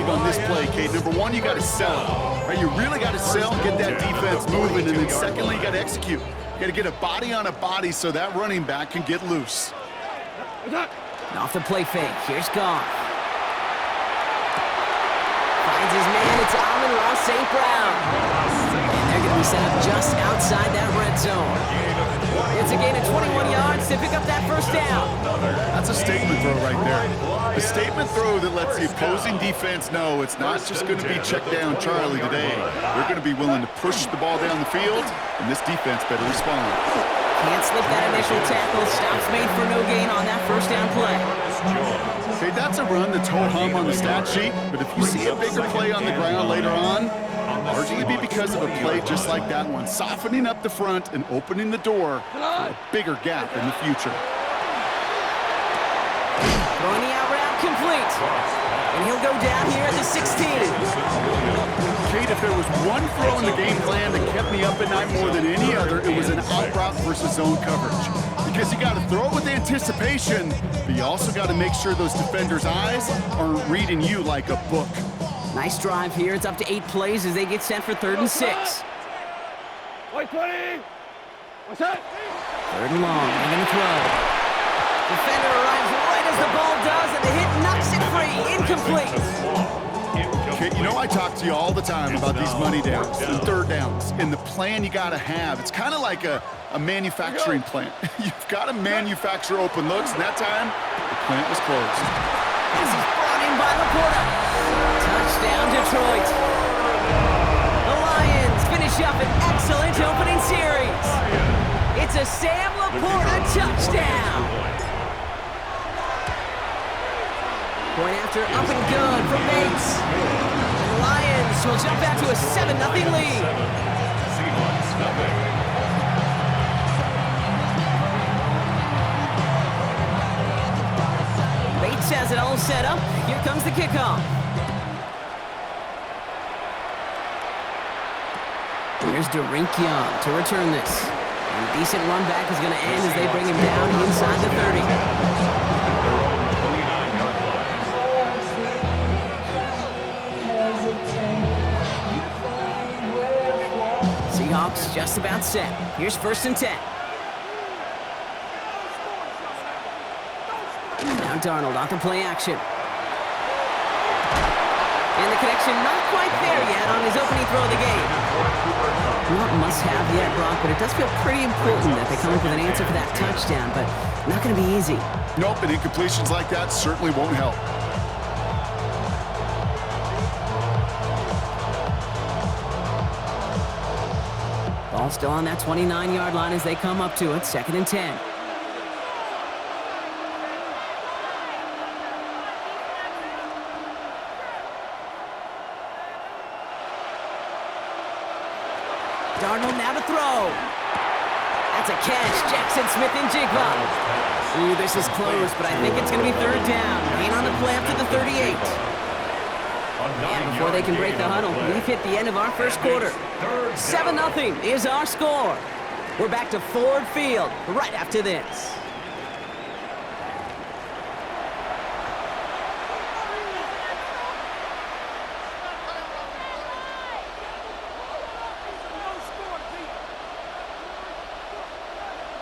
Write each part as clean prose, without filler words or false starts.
believe on this play, Kate. Number one, you got to sell. Right? You really got to sell and get that defense moving. And then secondly, you got to execute. You got to get a body on a body so that running back can get loose. And off the play fake. Here's Goff. Finds his man. It's Amon-Ra St. Brown. And they're going to be set up just outside that red zone. It's a gain of 21 yards to pick up that first down. That's a statement throw right there. A statement throw that lets the opposing defense know it's not just going to be check down Charlie today. They're going to be willing to push the ball down the field, and this defense better respond. Can't slip that initial tackle. Stops made for no gain on that first down play. Okay, that's a run that's ho-hum on the stat sheet, but if you see a bigger play on the ground later on, largely be because of a play just like that one, softening up the front and opening the door for a bigger gap in the future. Throwing the out route complete. And he'll go down here at the 16. Kate, if there was one throw in the game plan that kept me up at night more than any other, it was an out route versus zone coverage. Because you got to throw it with anticipation, but you also got to make sure those defenders' eyes aren't reading you like a book. Nice drive here. It's up to 8 plays as they get set for 3rd and 6. Wait, 20. What's that? 3rd and long. They're going to throw. Defender arrives right as the ball does, and the hit knocks it free. Incomplete. Okay, you know I talk to you all the time about these money downs and 3rd downs and the plan you got to have. It's kind of like a manufacturing plant. You've got to manufacture open looks, and that time, the plant was closed. This is brought in by Laporta. Touchdown, Detroit. The Lions finish up an excellent opening series. It's a Sam Laporta touchdown. Point after up and good from Bates. And the Lions will jump out to a 7-0 lead. Bates has it all set up. Here comes the kickoff. Here's Derink Young to return this. And a decent run back is going to end as they bring him down inside the 30. Seahawks just about set. Here's 1st and 10. Now Darnold off the play action. And the connection not quite there yet on his opening throw of the game. Not must-have yet, Brock, but it does feel pretty important that they come up with an answer for that touchdown, but not going to be easy. Nope, and incompletions like that certainly won't help. Ball still on that 29-yard line as they come up to it, 2nd and 10. Darnold now to throw. That's a catch. Jackson Smith and Jigba. Ooh, this is close, but I think it's going to be 3rd down. Gain on the play up to the 38. And before they can break the huddle, we've hit the end of our first quarter. 7-0 is our score. We're back to Ford Field right after this.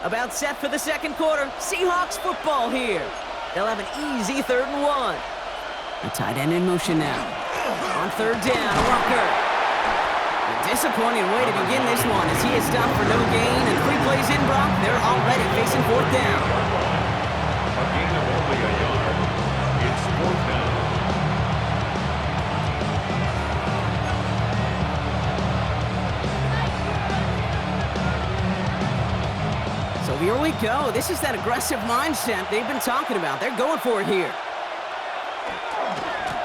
About set for the 2nd quarter. Seahawks football here. They'll have an easy 3rd and 1. The tight end in motion now. On 3rd down, Walker. A disappointing way to begin this one as he is stopped for no gain, and 3 plays in, Brock. They're already facing 4th down. A gain of only a yard. It's 4th down. So here we go. This is that aggressive mindset they've been talking about. They're going for it here.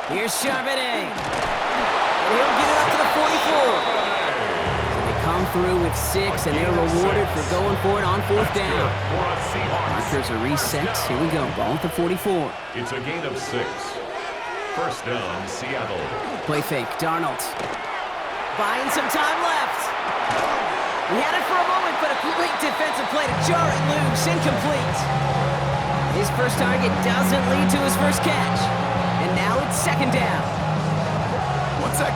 Here's Charbonnet. And he'll get it up to the 44. So they come through with 6, and they're rewarded for going for it on 4th down. Markers are reset. Here we go. Ball at the 44. It's a gain of 6. 1st down, Seattle. Play fake. Darnold. Buying some time left. He had it for a moment, but a great defensive play to jar it loose. Incomplete. His first target doesn't lead to his first catch. And now it's 2nd down.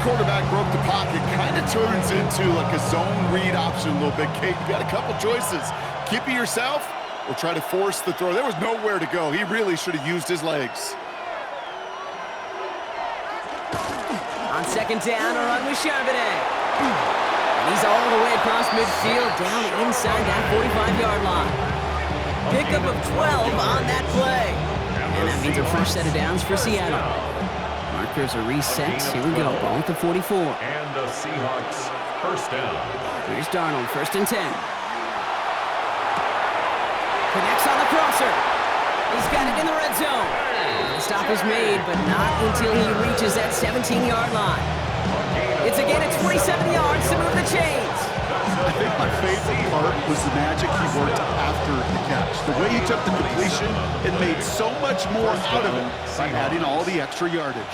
quarterback broke the pocket, kind of turns into like a zone read option a little bit, Kate. You got a couple choices. Keep it yourself or try to force the throw. There was nowhere to go. He really should have used his legs. On second down, a run with Charbonnet. And he's all the way across midfield, down inside that 45-yard line. Pickup of 12 on that play. And that means a first set of downs for Seattle. Markers are reset. Here we go. Ball at the 44. And the Seahawks first down. Here's Darnold, 1st and 10. Connects on the crosser. He's got it in the red zone. The stop is made, but not until he reaches that 17-yard line. It's a gain of 27 yards to move the chains. I think my favorite part was the magic he worked after the catch. The way he took the completion, it made so much more out of it by adding all the extra yardage.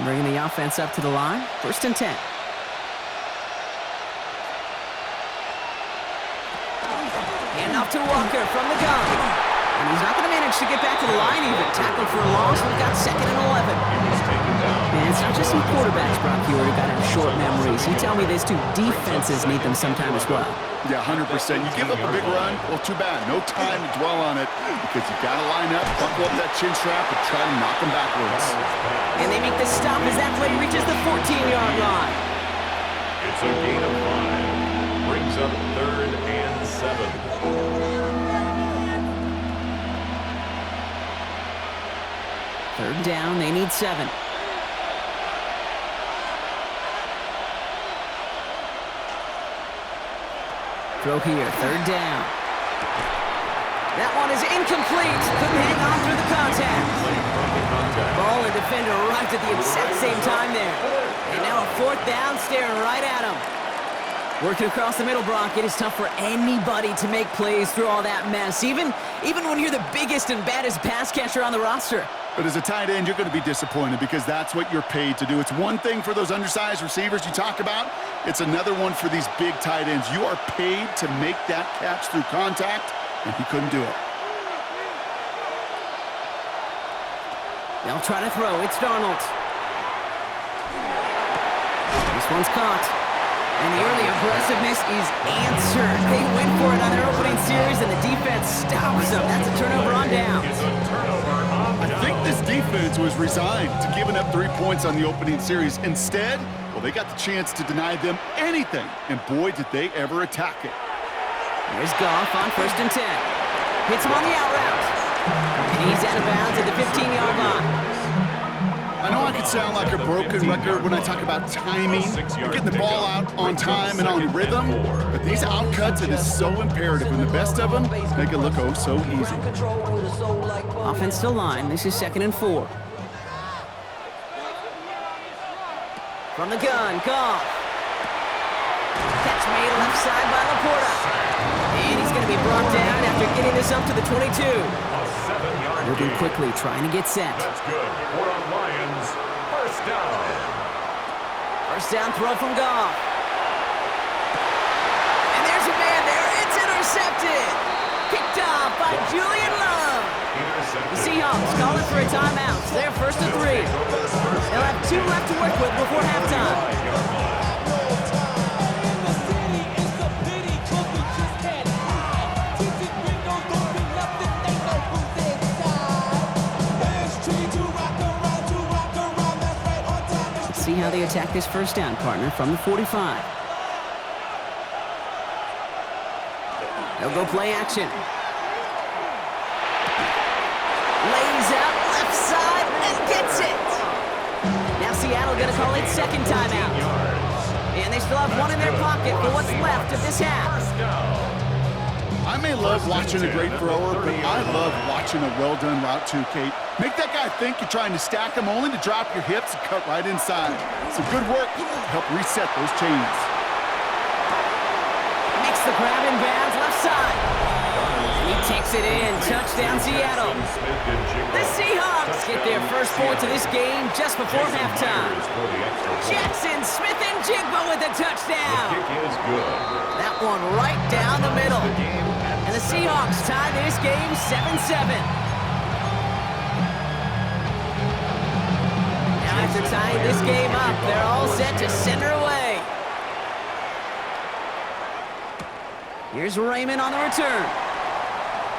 Bringing the offense up to the line. 1st and 10. And off to Walker from the gun. And he's not going to manage to get back to the line even. Tackled for a loss. We've got 2nd and 11. And it's not just some quarterbacks, Brock, here who got have short memories. You tell me these two defenses need them sometime as well. Yeah, 100%. You give up a big run, well, too bad. No time to dwell on it because you got to line up, buckle up that chin strap, and try to knock them backwards. And they make the stop as that play reaches the 14-yard line. It's a gain of 5. Brings up 3rd and 7. Third down, they need 7. Throw here, 3rd down. That one is incomplete. Couldn't hang on through the contact. Ball and defender arrived at the exact same time there. And now a 4th down staring right at him. Working across the middle, Brock, it is tough for anybody to make plays through all that mess, even when you're the biggest and baddest pass catcher on the roster. But as a tight end, you're going to be disappointed because that's what you're paid to do. It's one thing for those undersized receivers you talk about. It's another one for these big tight ends. You are paid to make that catch through contact, and he couldn't do it. They'll try to throw. It's Darnold. This one's caught. And the early aggressiveness is answered. They went for it on their opening series, and the defense stops them. That's a turnover on down. I think this defense was resigned to giving up 3 points on the opening series. Instead, well, they got the chance to deny them anything, and boy, did they ever attack it. Here's Goff on 1st and 10. Hits him on the out route. And he's out of bounds at the 15-yard line. I know I could sound like a broken record when I talk about timing and getting the ball out on time and on rhythm, but these outcuts, it is so imperative, and the best of them make it look oh so easy. Offense still line. This is 2nd and 4. From the gun, Goff. Catch made left side by Laporta. And he's going to be brought down after getting this up to the 22. Moving quickly, trying to get set. That's good. For the Lions, first down. First down throw from Goff. And there's a man there. It's intercepted. Picked off by Julian Love. The Seahawks calling for a timeout. They're 1st and 3. They'll have 2 left to work with before halftime. See how they attack this first down, partner, from the 45. They'll go play action. Lays out left side and gets it. Now Seattle going to call it 2nd timeout. And they still have 1 in their pocket for what's left of this half. I may love watching a great thrower, but I love watching a well-done route too, Kate. Make that guy think you're trying to stack him only to drop your hips and cut right inside. Some good work to help reset those chains. Makes the grab in bounds left side. He Takes it in. Touchdown, Seattle. The Seahawks get their first points of this game just before halftime. Jackson Smith-Njigba with a touchdown. Kick is good. That one right down the middle. And the Seahawks tie this game 7-7. Now after tying this game up, they're all set to send her away. Here's Raymond on the return.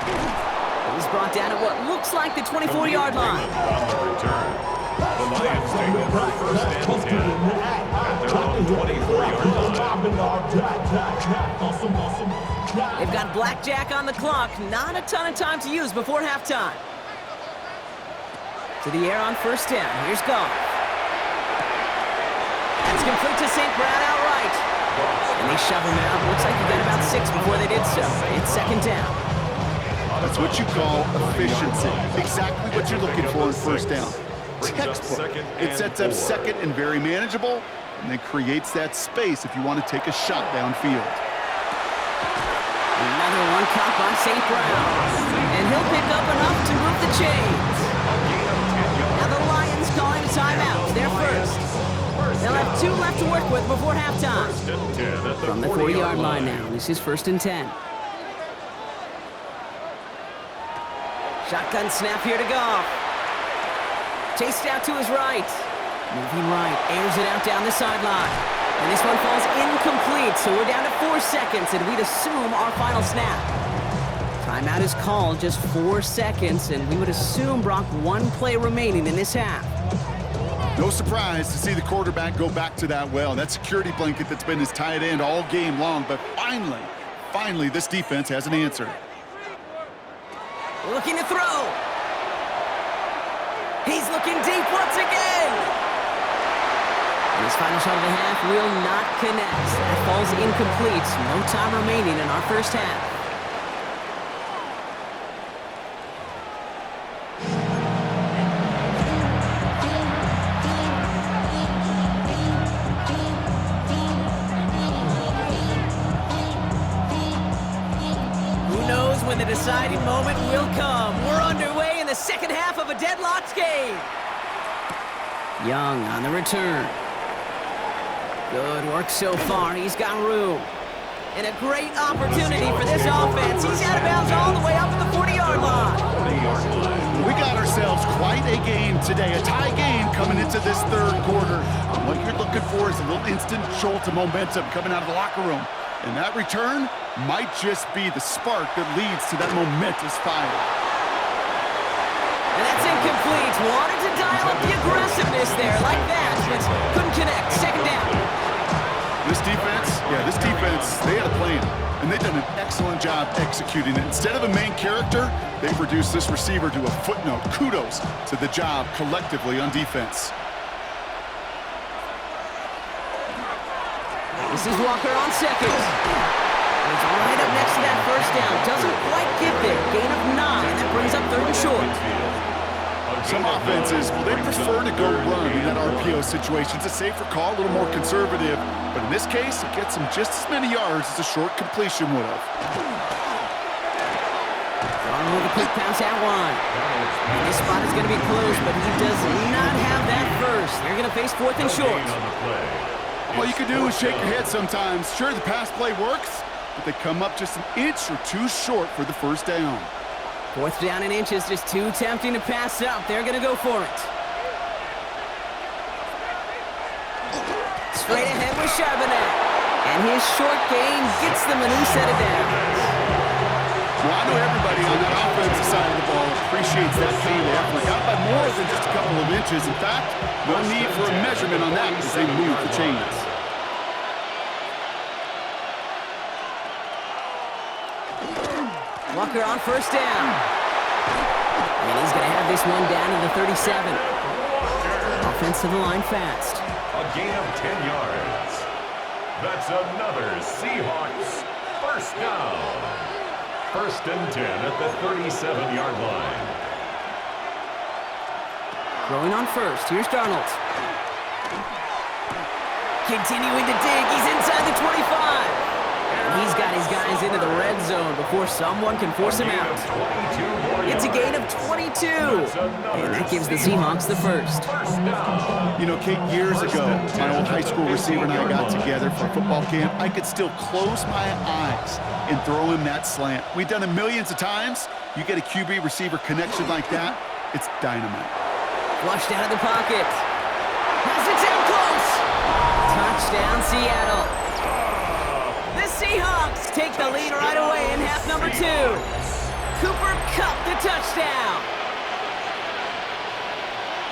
He's brought down at what looks like the 24-yard line. On the return. The Lions take over first and 10 at their own 24-yard line. They've got blackjack on the clock. Not a ton of time to use before halftime. To the air on first down. Here's Goff. That's complete to St. Brown outright. And they shove him out. Looks like he got about 6 before they did so. It's second down. That's what you call efficiency. Exactly what you're looking for in first down. Textbook. It sets up second and very manageable, and then creates that space if you want to take a shot downfield. Another one caught by St. Brown. And he'll pick up enough to move the chains. Now the Lions calling a timeout. They're first. They'll have 2 left to work with before halftime. From the 40-yard line now. This is first and 10. Shotgun snap here to Goff. Chased out to his right. Moving right, airs it out down the sideline. And this one falls incomplete, so we're down to 4 seconds, and we'd assume our final snap. Timeout is called, just 4 seconds, and we would assume, Brock, 1 play remaining in this half. No surprise to see the quarterback go back to that well. That security blanket that's been his tight end all game long, but finally, this defense has an answer. Looking to throw. He's looking deep once again. And his final shot of the half will not connect. That falls incomplete. No time remaining in our first half. When the deciding moment will come. We're underway in the second half of a deadlocked game. Young on the return. Good work so far. He's got room. And a great opportunity for this offense. He's out of bounds all the way up to the 40-yard line. We got ourselves quite a game today. A tie game coming into this third quarter. What you're looking for is a little instant jolt of momentum coming out of the locker room. And that return might just be the spark that leads to that momentous fire. And that's incomplete. Wanted to dial up the aggressiveness there like that, but couldn't connect. Second down. This defense, they had a plan, and they've done an excellent job executing it. Instead of a main character, they've reduced this receiver to a footnote. Kudos to the job collectively on defense. This is Walker on second. He's right up next to that first down. Doesn't quite get there. Gain of 9. That brings up third and short. Some offenses, well, they prefer to go run in that RPO situation. It's a safer call, a little more conservative. But in this case, it gets him just as many yards as a short completion would have. Throwing with a quick pass out wide. And this spot is going to be close, but he does not have that first. They're going to face fourth and short. All you can do is shake your head sometimes. Sure, the pass play works, but they come up just an inch or 2 short for the first down. Fourth down and inches, just too tempting to pass up. They're going to go for it. Straight ahead with Charbonnet. And his short game gets them a new set of downs. Well, I know everybody on that offensive side of the ball appreciates that kind of effort. Got by more than just a couple of inches. In fact, no need for a measurement on that as they move the chains. Walker on first down. And he's going to have this one down to the 37. Offense to the line fast. A gain of 10 yards. That's another Seahawks first down. First and 10 at the 37-yard line. Throwing on first. Here's Darnold. Continuing to dig. He's inside the 25. And he's got his guys into the red zone before someone can force him out. It's a gain of 22. And that gives the Seahawks the first. You know, Kate, years ago, my old high school receiver and I got together for a football camp. I could still close my eyes and throw him that slant. We've done it millions of times. You get a QB receiver connection like that, it's dynamite. Flushed out of the pocket. Has it down close. Touchdown, Seattle. The Seahawks take the lead right away in half number 2. Cooper Kupp the touchdown.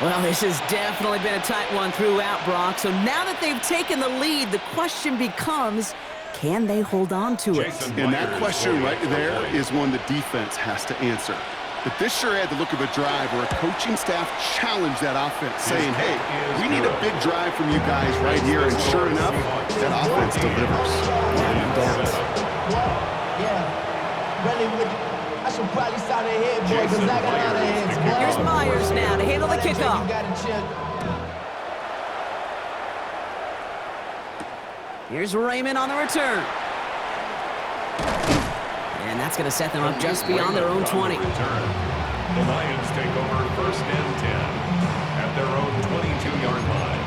Well, this has definitely been a tight one throughout, Brock. So now that they've taken the lead, the question becomes, can they hold on to it? And that question right there is one the defense has to answer. But this sure had the look of a drive where a coaching staff challenged that offense, saying, hey, we need a big drive from you guys right here. And sure enough, that offense delivers. No doubt. I should probably start ahead, boy, because I got out of hands. Here's Myers now to handle the kickoff. Here's Raymond on the return. And that's going to set them up just beyond their own 20. The Lions take over first and 10 at their own 22-yard line.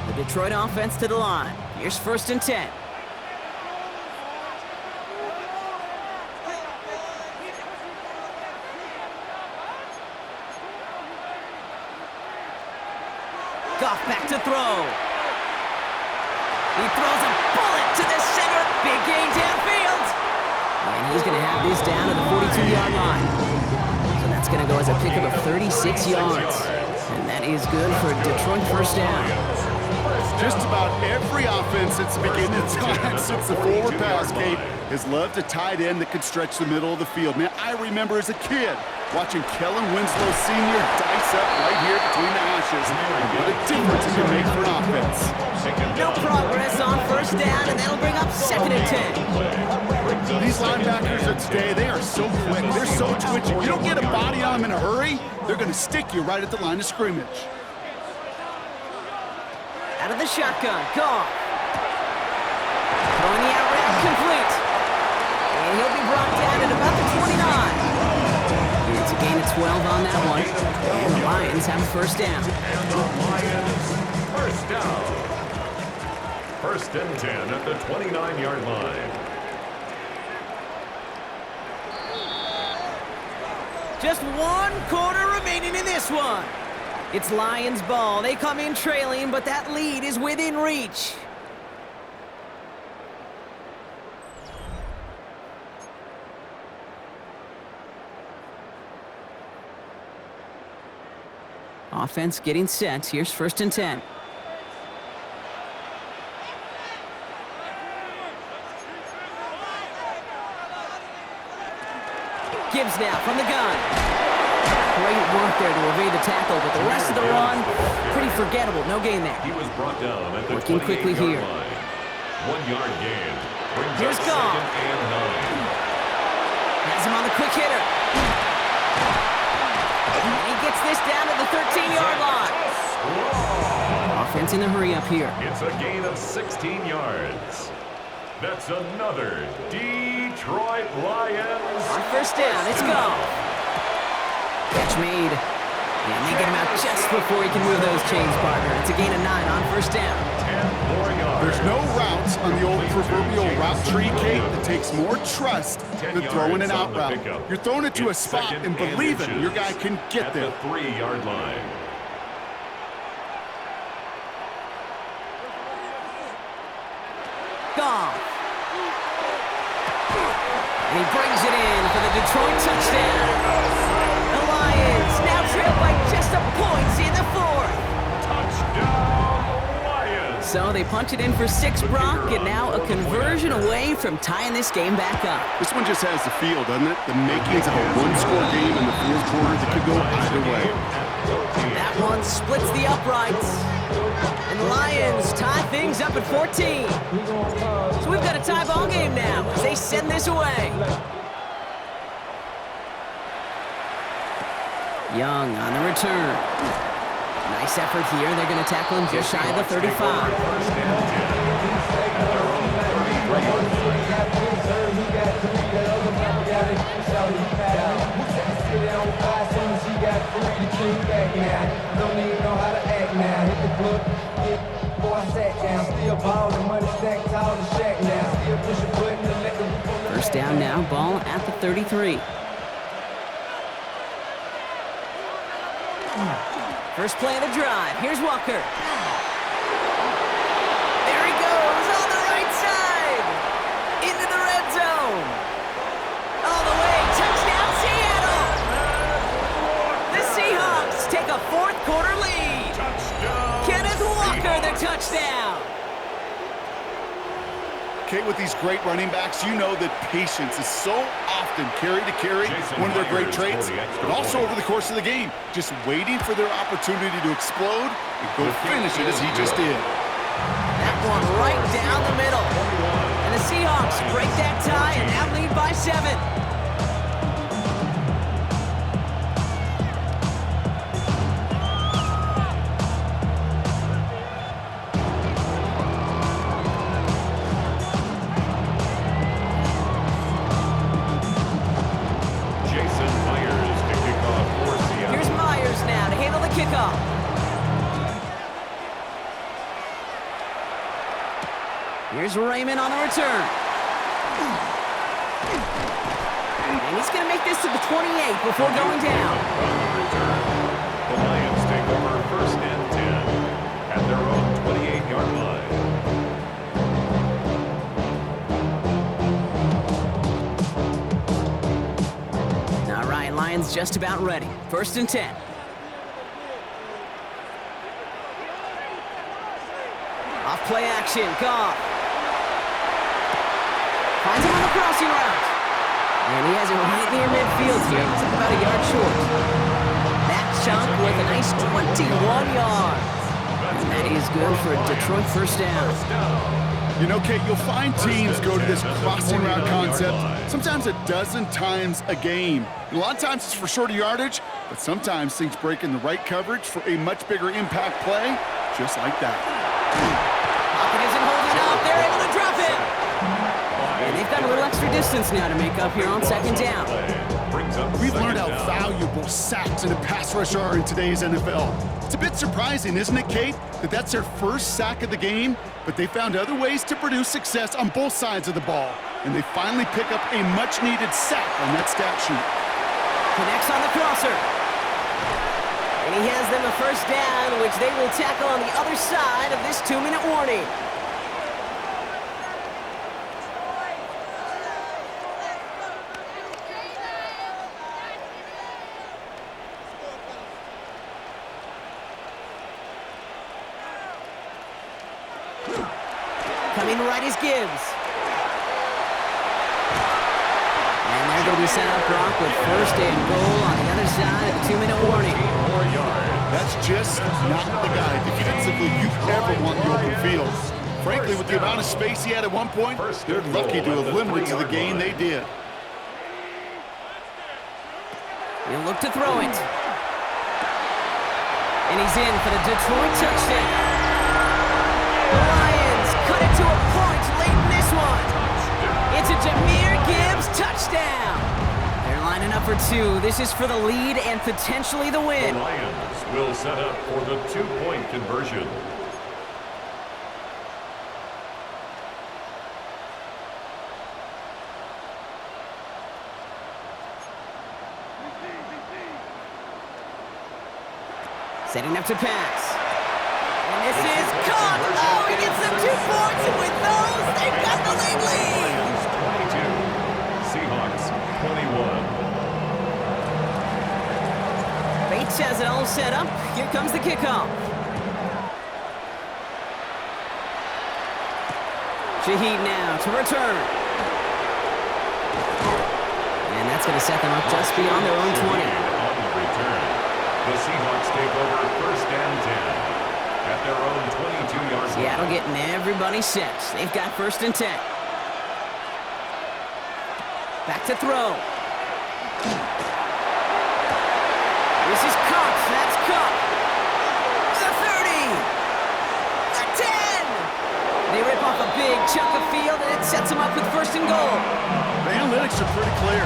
The Detroit offense to the line. Here's first and 10. Goff back to throw. He throws a bullet to the center. Big gain downfield. And he's going to have this down to the 42-yard line. So that's going to go as a pickup of 36 yards. And that is good for a Detroit first down. Just about every offense since the beginning of time, since the forward pass, Kate, has loved a tight end that could stretch the middle of the field. Man, I remember as a kid watching Kellen Winslow Sr. dice up right here between the hashes. And what a difference it can make for an offense. No progress on first down, and that'll bring up second and 10. These linebackers of today, they are so quick. They're so twitchy. You don't get a body on them in a hurry, they're going to stick you right at the line of scrimmage. Out of the shotgun, Goff. Throwing the out route, complete. And he'll be brought down at about the 29. It's a gain of 12 on that one. And the Lions have a first down. And the Lions first down. First and 10 at the 29-yard line. Just 1 quarter remaining in this one. It's Lions ball. They come in trailing, but that lead is within reach. Offense getting set. Here's first and 10. Gibbs now from the gun. Great work there to evade the tackle, but the rest of the run, pretty forgettable. No gain there. He was brought down at the Working quickly 28-yard here. line. 1-yard gain. Brings Here's up Goff. second and 9. Has him on the quick hitter. And he gets this down to the 13-yard line. Offense in the hurry up here. It's a gain of 16 yards. That's another Detroit Lions. On first down, it's Goff. Catch made. And they get him out just before he can move those chains, partner. It's a gain of 9 on first down. 10 more yards. There's no route on the old proverbial route tree, Kate, that takes more trust than throwing an out route. You're throwing it to a spot and believing your guy can get there. At the 3-yard line. Goff. And he brings it in for the Detroit touchdown. The Lions now trail by just a point in the 4th. Touchdown Lions. So they punch it in for 6, Brock, and now a conversion away from tying this game back up. This one just has the feel, doesn't it? The makings of a one-score game in the fourth quarter that could go either way. That one splits the uprights. And the Lions tie things up at 14. So we've got a tie ball game now as they send this away. Young on the return. Nice effort here. They're going to tackle him just shy of the 35. First and 10 at their own 33-yard line. First down now, ball at the 33. First play of the drive. Here's Walker. There he goes on the right side. Into the red zone. All the way. Touchdown, Seattle. The Seahawks take a fourth quarter lead. Touchdown, Kenneth Walker, the Seahawks. touchdown. Okay, with these great running backs, you know that patience is so often carry to carry, one of their great traits, but also over the course of the game, just waiting for their opportunity to explode and go finish it as he just did. That one right down the middle. And the Seahawks break that tie and now lead by 7. Kickoff. Here's Raymond on the return. And he's going to make this to the 28 before going down. On the return, the Lions take over first and 10 at their own 28-yard line. All right, Lions just about ready. First and 10. Play action, Goff. Finds him on the crossing route. And he has it right near midfield here. He's about a yard short. That chunk with a nice 21 yards. And that is good for a Detroit first down. You know, Kate, you'll find teams go to this crossing route concept sometimes a dozen times a game. And a lot of times it's for shorter yardage, but sometimes things break in the right coverage for a much bigger impact play, just like that. Isn't holding up. They're able to drop it. And they've got a little extra distance now to make up here on second down. We've learned how valuable sacks in a pass rush are in today's NFL. It's a bit surprising, isn't it, Kate, that that's their first sack of the game, but they found other ways to produce success on both sides of the ball, and they finally pick up a much-needed sack on that stat sheet. Connects on the crosser. And he has them a first down, which they will tackle on the other side of this 2-minute warning. Coming right is Gibbs. And they're going to be set up, Brock, with first and goal on the other side of the 2-minute warning. That's just not the guy defensively you ever want in the open field. Frankly, with the amount of space he had at one point, they're lucky to have limited to the game they did. He'll look to throw it. And he's in for the Detroit touchdown. The Lions cut it to a point late in this one. It's a Jahmyr Gibbs touchdown. They're lining up for 2. This is for the lead and potentially the win. The Lions will set up for the 2-point conversion. Setting up to pass. And this is caught. Oh, he gets them 2 points, and with those, they've got the lead. Lions 22, Seahawks 21. Bates has it all set up. Here comes the kickoff. Shaheed now to return. And that's going to set them up just beyond their own 20. On the return, the Seahawks take over first and 10 at their own 22-yard line. Seattle getting everybody set. They've got first and 10. Back to throw. This is Cox. That's Cox. chunk of field, and it sets him up with first and goal. The analytics are pretty clear.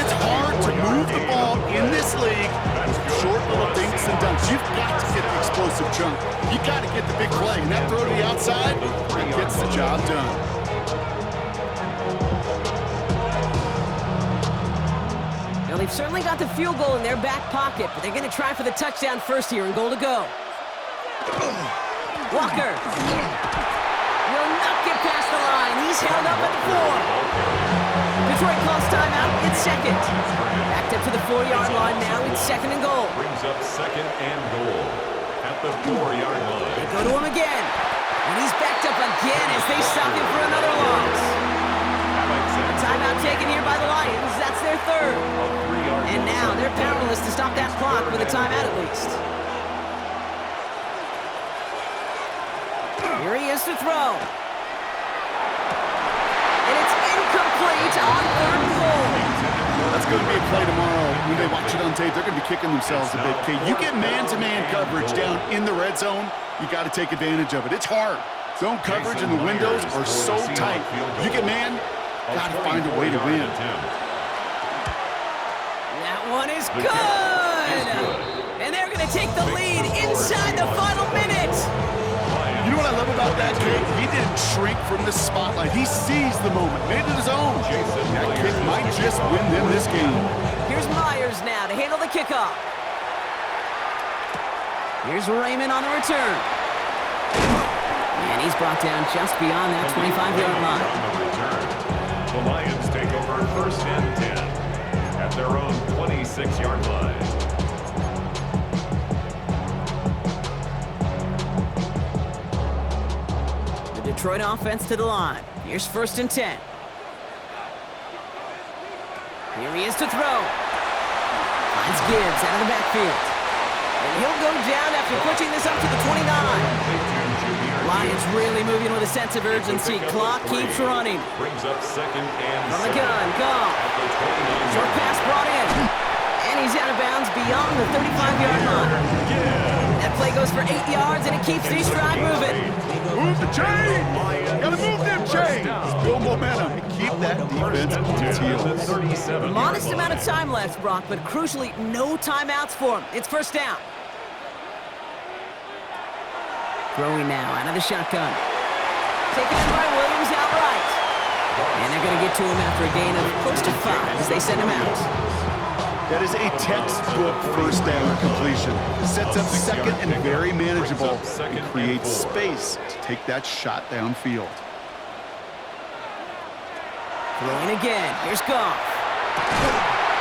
It's hard to move the ball in this league with short little dinks and dunks. You've got to get the explosive chunk. You got to get the big play. And that throw to the outside, that gets the job done. Now, they've certainly got the field goal in their back pocket, but they're going to try for the touchdown first here and goal to go. Walker will not get past the line. He's held up at the 4. Detroit calls timeout. It's second. Backed up to the 4-yard line now. It's second and goal. Brings up second and goal at the 4-yard line. They go to him again. And he's backed up again as they stop him for another loss. A timeout taken here by the Lions. That's their third. And now they're powerless to stop that clock with a timeout at least. Here he is to throw. And it's incomplete on third and goal. That's going to be a play tomorrow. When they watch it on tape, they're going to be kicking themselves a bit. Okay, you get man-to-man coverage down in the red zone, you got to take advantage of it. It's hard. Zone coverage and the windows are so tight. You get man, got to find a way to win. That one is good. And they're going to take the lead inside the final minute. You know what I love about that kid? He didn't shrink from the spotlight. He seized the moment, made it his own. That kid might just win them this game. Here's Myers now to handle the kickoff. Here's Raymond on the return. And he's brought down just beyond that 25-yard line. The Lions take over first and 10 at their own 26-yard line. Detroit offense to the line. Here's first and 10. Here he is to throw. Finds Gibbs out of the backfield. And he'll go down after pushing this up to the 29. Lions really moving with a sense of urgency. Clock keeps running. Brings up second and From the gun, Goff. Short pass brought in. And he's out of bounds beyond the 35-yard line. That play goes for 8 yards, and it keeps this drive moving. Move the chains! Gotta move them chains! Build momentum and keep that defense on its heels. Modest amount of time left, Brock, but crucially, no timeouts for him. It's first down. Throwing now out of the shotgun. Taken in by Williams outright. And they're going to get to him after a gain of close to 5 as they send him out. That is a textbook first down completion. Sets up second and very manageable. It creates space to take that shot downfield. Throwing again. Here's Goff.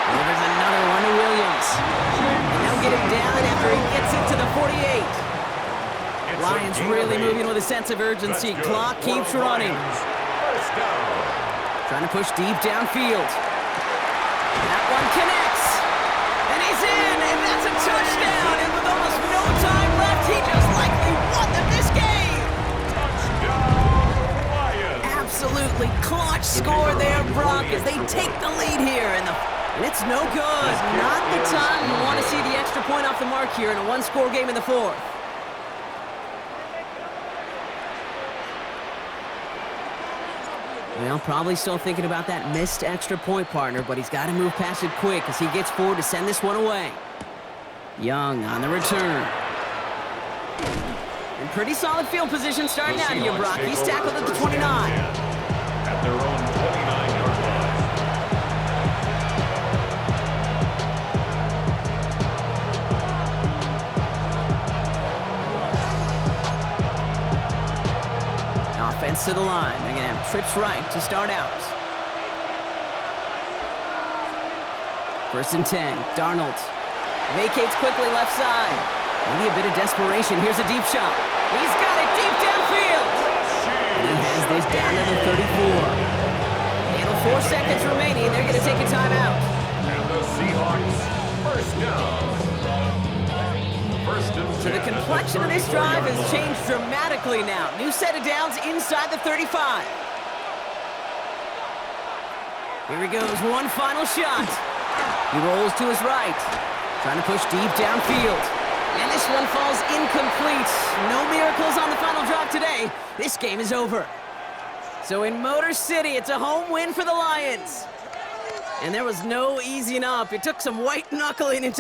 Delivers another one to Williams. And they'll get him down after he gets into the 48. Lions really moving with a sense of urgency. Clock keeps running. Trying to push deep downfield. That one connects. And he's in, and that's a touchdown. And with almost no time left, he just likely won them this game. Absolutely clutch score there, Brock, as they take the lead here. And it's no good. Not the time you want to see the extra point off the mark here in a one-score game in the fourth. Well, probably still thinking about that missed extra point, partner, but he's got to move past it quick as he gets forward to send this one away. Young on the return. In pretty solid field position starting out here, Brock. He's tackled at the 29. At their own 29-yard line. Offense to the line. They're going to have trips right to start out. First and 10. Darnold vacates quickly left side. Maybe a bit of desperation. Here's a deep shot. He's got it deep downfield. And he has this down to the 34. And 4 seconds remaining. They're going to take a timeout. And the Seahawks first down. So the complexion of this drive has changed dramatically now. New set of downs inside the 35. Here he goes, one final shot. He rolls to his right, trying to push deep downfield. And this one falls incomplete. No miracles on the final drive today. This game is over. So in Motor City, it's a home win for the Lions. And there was no easing up. It took some white knuckling into